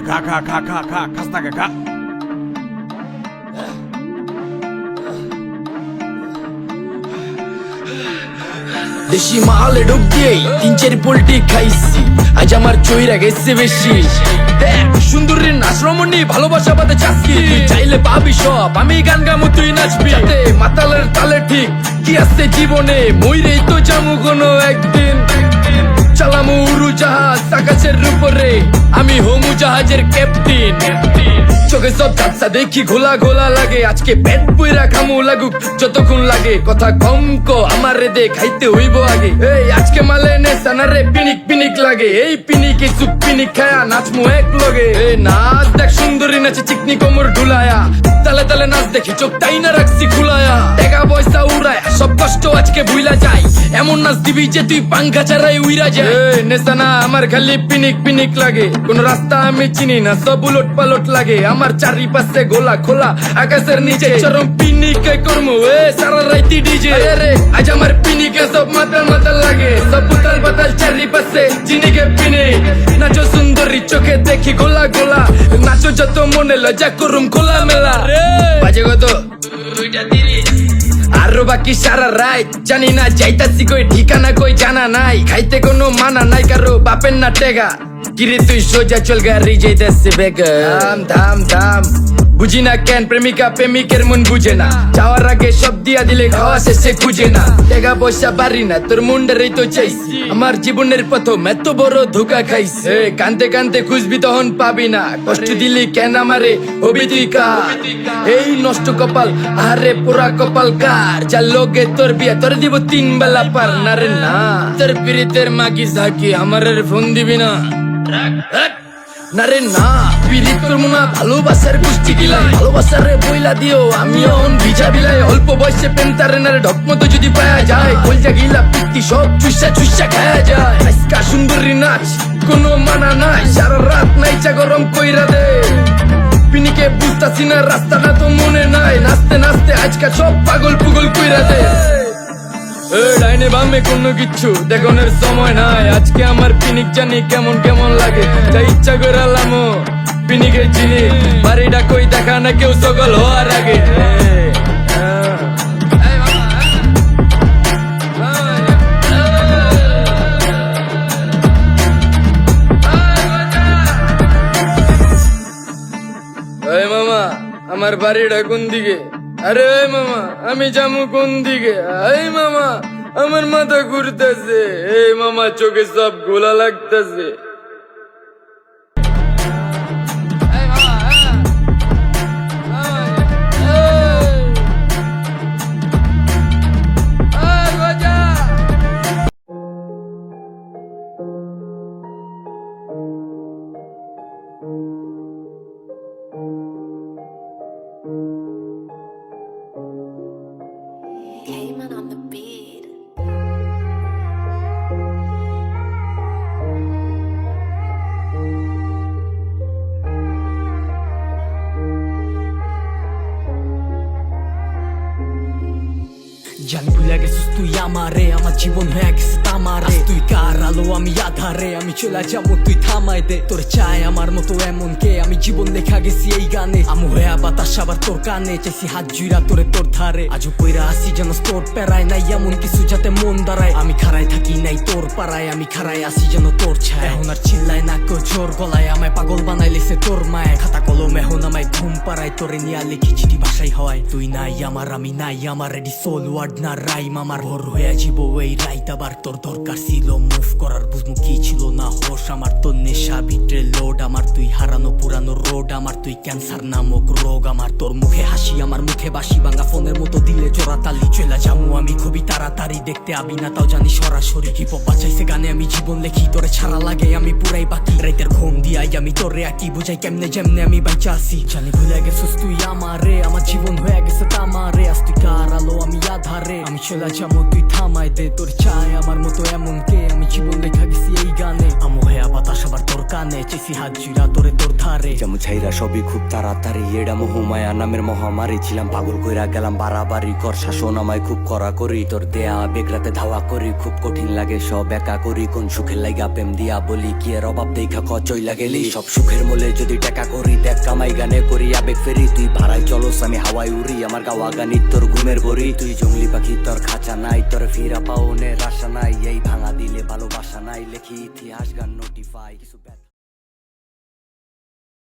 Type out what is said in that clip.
খা খাস না খা। দেশি মালে ডুব দিয়েই 3-4 পোল্টি খাইছি, আজ আমার চইরা গেছে বেশি। দেখ সুন্দরীর নাচ রমণী, ভালোবাসা বাদে চাচ্ছি, তুই চাইলে পাবি সব, আমি গান গামু তুই নাচবি। মাতালের তালে ঠিক কি আছে জীবনে, মইরেই তো জামু কোনো একদিন। চালামু উড়োজাহাজ আকাশের উপরে, আমি হোমু জাহাজের ক্যাপ্টেন। চোখে সব ঝাপসা দেখি ঘোলা ঘোলা লাগে, আজকে পেট পুইরা খামু লাগুক যতক্ষণ লাগে। কথা কম কো আমারে দে খাইতে হইব আগে, এই আজকে মালে নে সানারে পিনিক পিনিক লাগে। এই পিনিকে চুপ পিনিক খায়া নাচমু এক লগে। এই নাচ দেখ সুন্দরী নাচে চিকনি কোমর ঢুলায়া, তালে তালে নাচ দেখি চোখ তাই না রাখছি খুলায়া। টাকা পয়সা উড়ায় সব কষ্ট আজকে ভুইলা যায়, এমন নাচ দিবি যে তুই পাঙ্খা ছাড়াই উইরা যায়। নেশানা আমার খালি পিনিক পিনিক লাগে, কোন রাস্তা আমি চিনি না, সব উলট পালট লাগে। আমার চারিপাশে গোলা খোলা আকাশের নিচে, চরম পিনিকে করমু সারা রাইতি ডিজে। রে আজ আমার পিনিকে সব মাতাল মাতাল লাগে, সব উতাল পাতাল চারিপাশে চিনিকে পিনিক। নাচো সুন্দরী চোখে দেখি গোলা গোলা, নাচো যত মনে লজ্জা করুম খোলা মেলা। বাজে কত 2:30, আরো বাকি সারা রাত জানি না যাইতাছি কই, ঠিকানা কই জানা নাই। খাইতে কোনো মানা নাই কারো বাপের না টেগা, কিরে তুই সোজা চল গাড়ি যাইতাছে বেগা। ধাম ধাম ধাম বুঝি না কেন প্রেমিকা প্রেমিকের মন বুঝে না, যাওয়ার আগে সব দিয়া দিলে খাওয়া শেষে খুঁজে না। টাকা পয়সা পারি না তোর মুন্ডারেই তো চাইছি, আমার জীবনের প্রথম এত বড় ধোকা খাইছে। কানতে কানতে খুঁজবি তখন পাবি না, কষ্ট দিলি কেন আমারে হবি তুই কার। এই নষ্ট কপাল আরে পুরা কপাল কার, যা লোকে তোর বিয়া তোর দিব 3 বেলা পার না রে না। তোর পিরিতের মাগি ঝাঁকি আমারের ফোন দিবি না না রে না। পিরিত করবো না ভালোবাসার গোষ্ঠী গিলাই, ভালোবাসারে বইলা দিও আমিও ভিজা বিলাই। অল্প বয়সে পেন্টারে নারে ঢকমতো যদি পায়া যায়, কলজা গিলা পিত্তি সব চুষা চুষা খায়া যায়। আজকা সুন্দরী নাচ কোনো মানা নাই, সারা রাত নাইচা গরম কইরা দে। পিনিকে বুঝতাছি না রাস্তাটা তো মনে নাই, নাচতে নাচতে আজকা সব পাগল পুগল কইরা দে। ডাইনে বামে কোনো কিচ্ছু দেখনের সময় নাই, আজকে আমার পিনিক জানি কেমন কেমন লাগে। যা ইচ্ছা করে লামো পিনিকে চিনি, বাড়িটা কই দেখা না কেউ সকল হওয়ার আগে। মামা আমার বাড়িটা কোন দিকে? আরে মামা আমি যামু কোন দিকে? এই মামা আমার মাথা ঘুরতেছে, এই মামা চোখে সব গোলা লাগতেছে। Cayman on the beat. জানি ভুলে গেছিস তুই আমারে, আমার জীবন হয়ে গেছে তামারে। তুই কার আলো আমি আধারে, আমি চলে যাবো তুই থামাই দে। তোর চাই আমার মতো এমন কে, আমি জীবন লেখা গেছি এই গানে। আমু হয়ে বাতাস আবার তোর কানে, চাইছি হাত জুইরা তোরে তোর ধারে। আজও কইরা আসি যেন তোর প্যারায় নাই এমন কিছু যাতে মন দাঁড়ায়। আমি খাড়াই থাকি নাই তোর পাড়ায়, আমি খাড়াই আসি যেন তোর ছায়। এখন আর চিল্লায় না কেউ জোর গলায়, আমায় পাগল বানাই লেছে তোর মায়। খাতা কলম এখন আমায় ঘুম পাড়ায়, তোরে নিয়া লিখি চিঠি ভাষাই হয়। তুই নাই আমার আমি নাই আমার, রেডি সোল ওয়ার্ড না রাইম আমার। ভোর হয়ে যাবো এই রাইত আবার, তোর দরকার ছিল মুভ করার, বুঝমু কি ছিল না হোশ আমার। তোর নেশা ভিতরে লোড আমার, তুই হারানো পুরানো রোড আমার। তুই ক্যান্সার নামক রোগ আমার, তোর মুখে হাসি আমার মুখে বাসি ভাঙা। ফোনের মতো দিলে চোরা তালি, চলে যাবো আমি খুবই তাড়াতাড়ি। দেখতে আবি না তাও জানি সরাসরি, হিপ হপ বাঁচাইছে গানে আমি জীবন লেখি। তোরে ছাড়া লাগে আমি পুরাই বাকি, রাইতের ঘুম দিয়াই আমি তোরে আঁকি। বুঝাই কেমনে যেমনে আমি বাইচা আসি। জানি ভুলে গেছিস তুই আমারে, আমার জীবন হয়ে গেছে তামারে। আজ তুই কার আলো আমি আধারে, আমি চলে যাবো তুই থামাই দে। তোর চাই আমার মতো এমন কে, আমি জীবন লেখা গেছি এই গানে। আমু হয়ে বাতাস আবার তোর কানে চেসি হাত জুড়া তোরে তোর ধারে যেমন ছাইরা সবই খুব তাড়াতাড়ি এডা মোহমায়া নামের মহামারী ছিলাম পাগল কইরা গেলাম বাড়াবাড়ি কর শাসন আমায় খুব করা করি তোর দেয়া বেগরাতে ধাওয়া করি খুব কঠিন লাগে সব একা করি কোন সুখের লাগা প্রেম দিয়া বলি কি এর অভাব দেখা কচই লাগেলি সব সুখের মূলে যদি টাকা করি দেখ কামাই গানে করি আবেগ ফেরি তুই ভাড়ায় চলস আমি হাওয়ায় উড়ি আমার গাওয়া গানি তোর ঘুমের বড়ি তুই জঙ্গলি পাখি তোর খাঁচা নাই তোর ফিরা পাওনের আশা নাই এই ভাঙা দিলে ভালোবাসা নাই লেখি ইতিহাস গান নোটিফাই কিছু